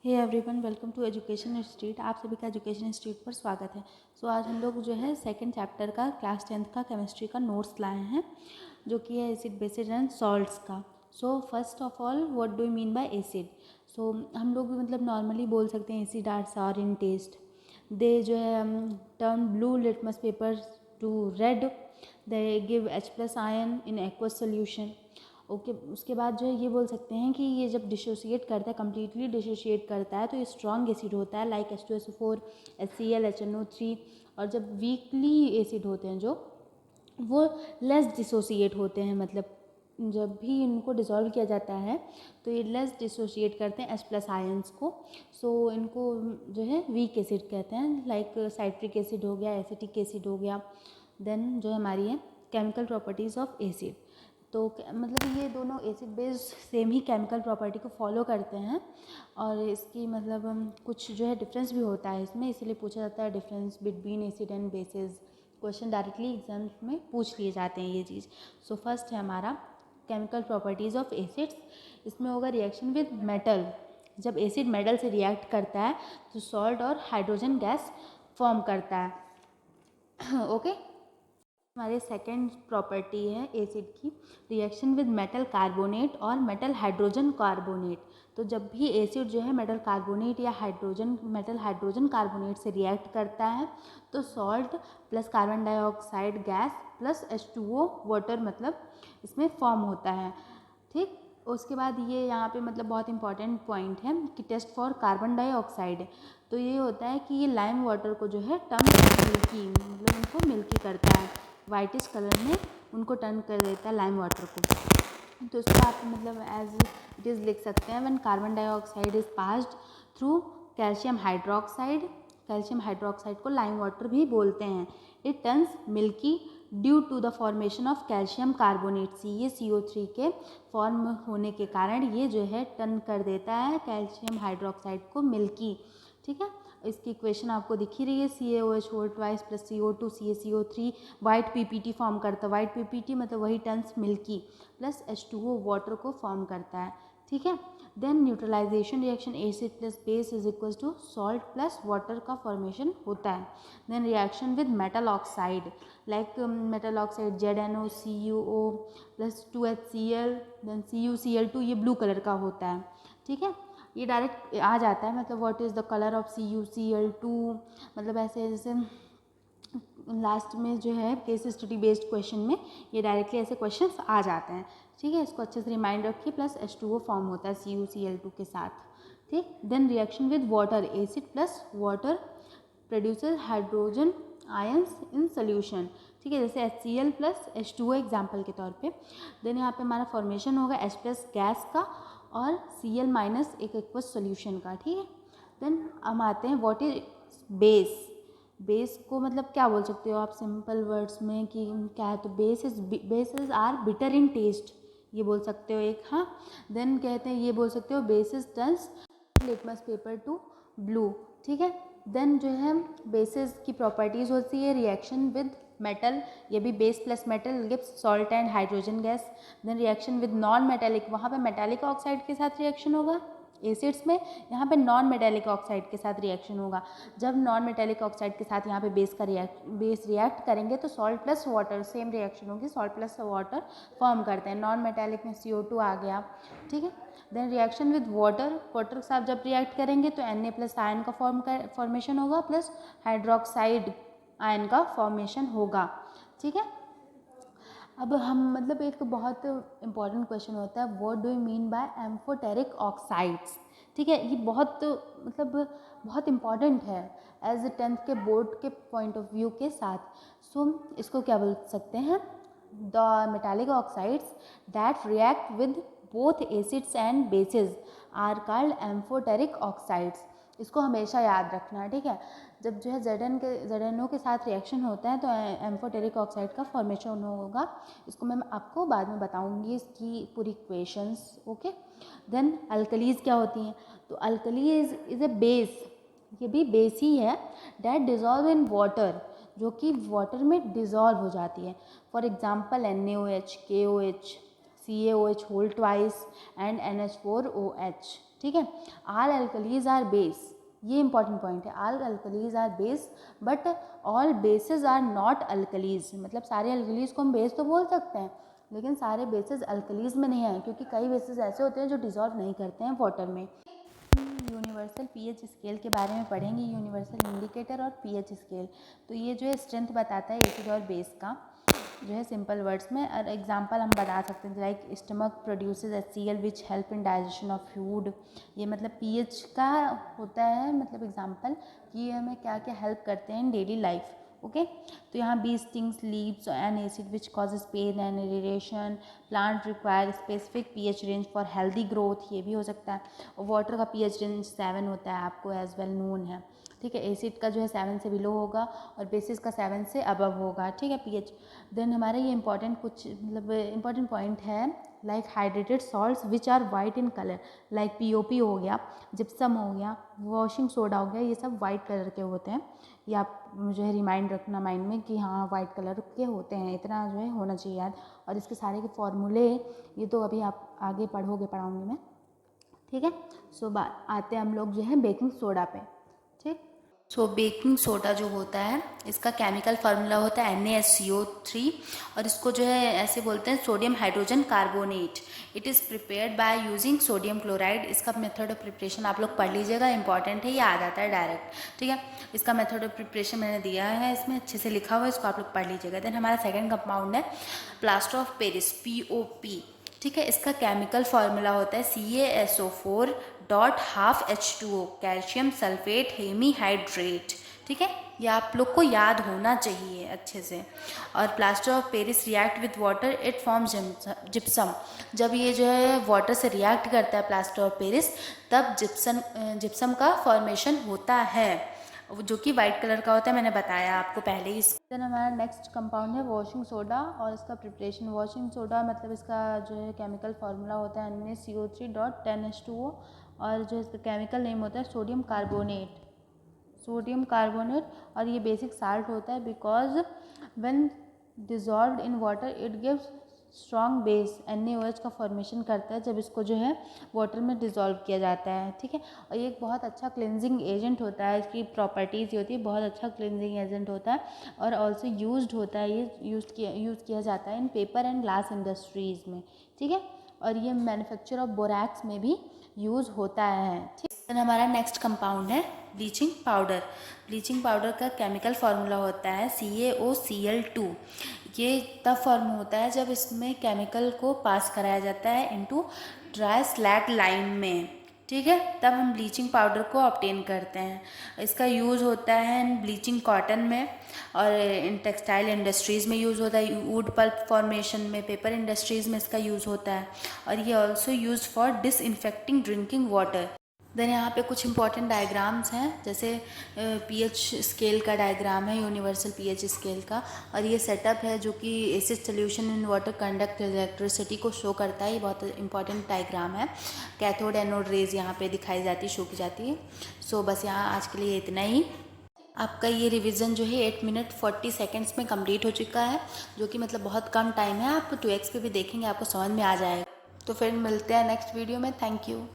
Hey everyone, welcome to education institute. आप सभी का एजुकेशन इंस्टीट्यूट पर स्वागत है। आज हम लोग जो है सेकंड चैप्टर का क्लास 10th का केमिस्ट्री का नोट्स लाए हैं, जो कि है एसिड बेसिड एंड सॉल्ट्स का। First of all, what do you mean by acid? हम लोग मतलब नॉर्मली बोल सकते हैं एसिड आर सार इन टेस्ट। दे जो है turn blue litmus paper two red. They give H+ ion in aqueous solution. Okay उसके बाद जो है ये बोल सकते हैं कि ये जब डिसोशिएट करता है, कम्प्लीटली डिसोशिएट करता है, तो ये स्ट्रॉन्ग एसिड होता है, लाइक H2SO4, HCl, HNO3। और जब वीकली एसिड होते हैं जो, वो लेस डिसोशिएट होते हैं, मतलब जब भी इनको डिज़ोल्व किया जाता है तो ये लेस डिसोशिएट करते हैं H+ आयंस को। इनको जो है वीक एसिड कहते हैं, लाइक साइट्रिक एसिड हो गया, एसिटिक एसिड हो गया। देन जो हमारी है केमिकल प्रॉपर्टीज़ ऑफ एसिड। मतलब ये दोनों एसिड बेस सेम ही केमिकल प्रॉपर्टी को फॉलो करते हैं, और इसकी मतलब कुछ जो है डिफरेंस भी होता है इसमें, इसीलिए पूछा जाता है difference between acid and bases. Question directly exam में पूछ लिए जाते हैं ये चीज़। फर्स्ट है हमारा केमिकल प्रॉपर्टीज़ ऑफ एसिड्स। इसमें होगा रिएक्शन विद मेटल। जब एसिड मेटल से रिएक्ट करता है तो सॉल्ट और हाइड्रोजन गैस फॉर्म करता है। ओके हमारे सेकेंड प्रॉपर्टी है एसिड की, रिएक्शन विद मेटल कार्बोनेट और मेटल हाइड्रोजन कार्बोनेट। तो जब भी एसिड जो है मेटल कार्बोनेट या मेटल हाइड्रोजन कार्बोनेट से रिएक्ट करता है तो salt plus carbon dioxide gas plus H2O water मतलब इसमें फॉर्म होता है। ठीक, उसके बाद ये यहाँ पे मतलब बहुत इंपॉर्टेंट पॉइंट है कि टेस्ट फॉर कार्बन डाइऑक्साइड। तो ये होता है कि ये लाइम वाटर को जो है टर्न मिल्की, मतलब उनको मिल्की करता है, वाइटिश कलर में उनको टर्न कर देता है लाइम वाटर को। तो इसको आप मतलब एज इट इज़ लिख सकते हैं, when carbon dioxide is passed through calcium hydroxide को लाइम वाटर भी बोलते हैं। It turns milky due to the formation of calcium carbonate, CaCO3 के फॉर्म होने के कारण ये जो है टर्न कर देता है कैल्शियम हाइड्रोक्साइड को मिल्की। ठीक है, इसकी इक्वेशन आपको दिख ही रही है, CaOH whole twice plus CO2 CaCO3 white PPT form करता है। वाइट PPT मतलब वही turns milky plus H2O water को फॉर्म करता है। ठीक है, then neutralisation reaction acid plus base is equal to salt plus water का फॉर्मेशन होता है। Then reaction with metal oxide, like metal oxide ZnOCuO plus 2HCl, then CuCl2, ये blue colour का होता है। ठीक है, ये डायरेक्ट आ जाता है, मतलब what is the colour of CuCl2, मतलब ऐसे जैसे लास्ट में जो है केस स्टडी बेस्ड क्वेश्चन में ये डायरेक्टली ऐसे क्वेश्चंस आ जाते हैं। ठीक है, इसको अच्छे से रिमाइंड रखिए। प्लस H2O फॉर्म होता है CuCl2 के साथ। ठीक, then reaction with water, acid plus water produces hydrogen ions in solution. ठीक है, जैसे HCl प्लस H2O एग्जाम्पल के तौर पे। देन यहाँ पे हमारा फॉर्मेशन होगा H+ गैस का और Cl माइनस एक एक्वस सोल्यूशन का। ठीक है, देन हम आते हैं व्हाट इज बेस। बेस को मतलब क्या बोल सकते हो आप सिंपल वर्ड्स में कि क्या है? तो bases are bitter in taste, ये बोल सकते हो एक। हाँ, देन कहते हैं ये बोल सकते हो basis turns litmus paper two blue. ठीक है, देन जो है बेसिस की प्रॉपर्टीज़ होती है रिएक्शन विद मेटल, ये भी base plus metal gives salt and hydrogen gas. Then reaction with non metallic, वहाँ पे मेटेलिक ऑक्साइड के साथ रिएक्शन होगा एसिड्स में, यहाँ पे नॉन मेटेलिक ऑक्साइड के साथ रिएक्शन होगा। जब नॉन मेटेलिक ऑक्साइड के साथ यहाँ पे बेस रिएक्ट करेंगे तो salt plus water same reaction होगी, सॉल्ट प्लस वाटर फॉर्म करते हैं। नॉन मेटेलिक में CO2 आ गया। ठीक है, देन रिएक्शन विद वाटर के साथ जब रिएक्ट करेंगे तो Na+ आयन का फॉर्मेशन होगा प्लस हाइड्रोक्साइड आयन का फॉर्मेशन होगा। ठीक है, अब हम मतलब एक बहुत इंपॉर्टेंट क्वेश्चन होता है, what do you mean by amphoteric oxides. ठीक है, ये बहुत मतलब बहुत इंपॉर्टेंट है एज 10th के बोर्ड के पॉइंट ऑफ व्यू के साथ। इसको क्या बोल सकते हैं? The metallic oxides that react with both acids and bases are called amphoteric oxides. इसको हमेशा याद रखना है। ठीक है, जब जो है ZnO के साथ रिएक्शन होता है तो एम्फोटेरिक ऑक्साइड का फॉर्मेशन होगा। इसको मैं आपको बाद में बताऊंगी इसकी पूरी इक्वेशंस। ओके, देन अल्कलीज क्या होती हैं? तो अल्कली इज ए बेस, ये भी बेस ही है, डैट डिजॉल्व इन वाटर, जो कि वाटर में डिजॉल्व हो जाती है। For example NaOH, KOH, CaOH whole twice and NH4OH। ठीक है। ऑल एल्कलीज आर बेस, ये इंपॉर्टेंट पॉइंट है, all alkalis are base but all bases are not alkalis, मतलब सारे अल्कलीज को हम बेस तो बोल सकते हैं लेकिन सारे बेसेस अल्कलीज में नहीं आए, क्योंकि कई बेसेस ऐसे होते हैं जो डिजॉल्व नहीं करते हैं वाटर में। यूनिवर्सल पीएच स्केल के बारे में पढ़ेंगे, यूनिवर्सल इंडिकेटर और पीएच स्केल। तो ये जो है स्ट्रेंथ बताता है एसिड और बेस का, जो है सिंपल वर्ड्स में। और एग्जांपल हम बता सकते हैं like stomach produces HCl which help in digestion of food. ये मतलब पीएच का होता है, मतलब एग्जांपल कि ये हमें क्या क्या हेल्प करते हैं इन डेली लाइफ। ओके, तो यहाँ bee stings leaves an acid which causes pain and irritation, plant require specific pH range for healthy growth, ये भी हो सकता है। और वाटर का पीएच रेंज 7 होता है, आपको एज वेल नोन है, ठीक है। एसिड का जो है 7 से बिलो होगा और बेसिस का 7 से अबव होगा, ठीक है, पीएच। देन हमारे ये इंपॉर्टेंट कुछ मतलब इंपॉर्टेंट पॉइंट है like hydrated salts which are white in colour, like POP हो गया, जिप्सम हो गया, वॉशिंग सोडा हो गया, ये सब वाइट कलर के होते हैं। ये आप जो है रिमाइंड रखना माइंड में कि हाँ वाइट कलर के होते हैं, इतना जो है होना चाहिए याद। और इसके सारे के फॉर्मूले ये तो अभी आप आगे पढ़ाऊँगी मैं, ठीक है। सो आते हैं हम लोग जो है बेकिंग सोडा पे, ठीक। सो बेकिंग सोडा जो होता है इसका केमिकल फार्मूला होता है NaSCO3 और इसको जो है ऐसे बोलते हैं sodium hydrogen carbonate. It is prepared by using sodium chloride. इसका मेथड ऑफ प्रिपरेशन आप लोग पढ़ लीजिएगा, इंपॉर्टेंट है, ये आ जाता है डायरेक्ट, ठीक है। इसका मेथड ऑफ प्रिपरेशन मैंने दिया है, इसमें अच्छे से लिखा हुआ है, इसको आप लोग पढ़ लीजिएगा। देन हमारा सेकेंड कंपाउंड है प्लास्टर ऑफ पेरिस, POP, ठीक है। इसका केमिकल फार्मूला होता है CaSO4.12H2O, कैल्शियम सल्फेट हेमीहाइड्रेट, ठीक है। ये आप लोग को याद होना चाहिए अच्छे से। और plaster of Paris react with water, it forms gypsum. जब ये जो है वाटर से रिएक्ट करता है प्लास्टर ऑफ पेरिस, तब जिप्सम का फॉर्मेशन होता है, जो कि वाइट कलर का होता है, मैंने बताया आपको पहले ही। देन हमारा नेक्स्ट कंपाउंड है वॉशिंग सोडा और इसका प्रिपरेशन। वॉशिंग सोडा मतलब इसका जो है केमिकल फार्मूला होता है NaCO3.10H2O और जो इसका केमिकल नेम होता है सोडियम कार्बोनेट, और ये बेसिक साल्ट होता है because when dissolved in water it gives strong base, NaOH का फॉर्मेशन करता है जब इसको जो है वाटर में डिज़ोल्व किया जाता है, ठीक है। और ये एक बहुत अच्छा क्लिनजिंग एजेंट होता है, इसकी प्रॉपर्टीज़ ये होती है, बहुत अच्छा क्लिनजिंग एजेंट होता है। और ऑल्सो यूज्ड होता है, ये यूज़ किया जाता है इन पेपर एंड ग्लास इंडस्ट्रीज़ में, ठीक है। और ये मैन्युफैक्चर ऑफ बोरैक्स में भी यूज़ होता है, ठीक। देन हमारा नेक्स्ट कंपाउंड है ब्लीचिंग पाउडर। ब्लीचिंग पाउडर का केमिकल फार्मूला होता है CaOCl2। ये तब फॉर्म होता है जब इसमें केमिकल को पास कराया जाता है इनटू ड्राई स्लैग लाइम में, ठीक है, तब हम ब्लीचिंग पाउडर को ऑब्टेन करते हैं। इसका यूज़ होता है इन ब्लीचिंग कॉटन में और इन टेक्सटाइल इंडस्ट्रीज़ में यूज़ होता है, वुड पल्प फॉर्मेशन में, पेपर इंडस्ट्रीज़ में इसका यूज़ होता है। और ये also use for disinfecting drinking water. Then यहाँ पे कुछ इंपॉर्टेंट डायग्राम्स हैं, जैसे पीएच स्केल का डायग्राम है, यूनिवर्सल पीएच स्केल का। और ये सेटअप है जो कि acid solution in water conduct electricity को शो करता है, ये बहुत इंपॉर्टेंट डायग्राम है। कैथोड एनोड रेज यहाँ पे दिखाई जाती है, शो की जाती है। सो बस यहाँ आज के लिए इतना ही। आपका ये रिवीजन जो है 8 मिनट 40 सेकेंड्स में कंप्लीट हो चुका है, जो कि मतलब बहुत कम टाइम है। आप 2x पे भी देखेंगे, आपको समझ में आ जाएगा। तो फिर मिलते हैं नेक्स्ट वीडियो में। Thank you.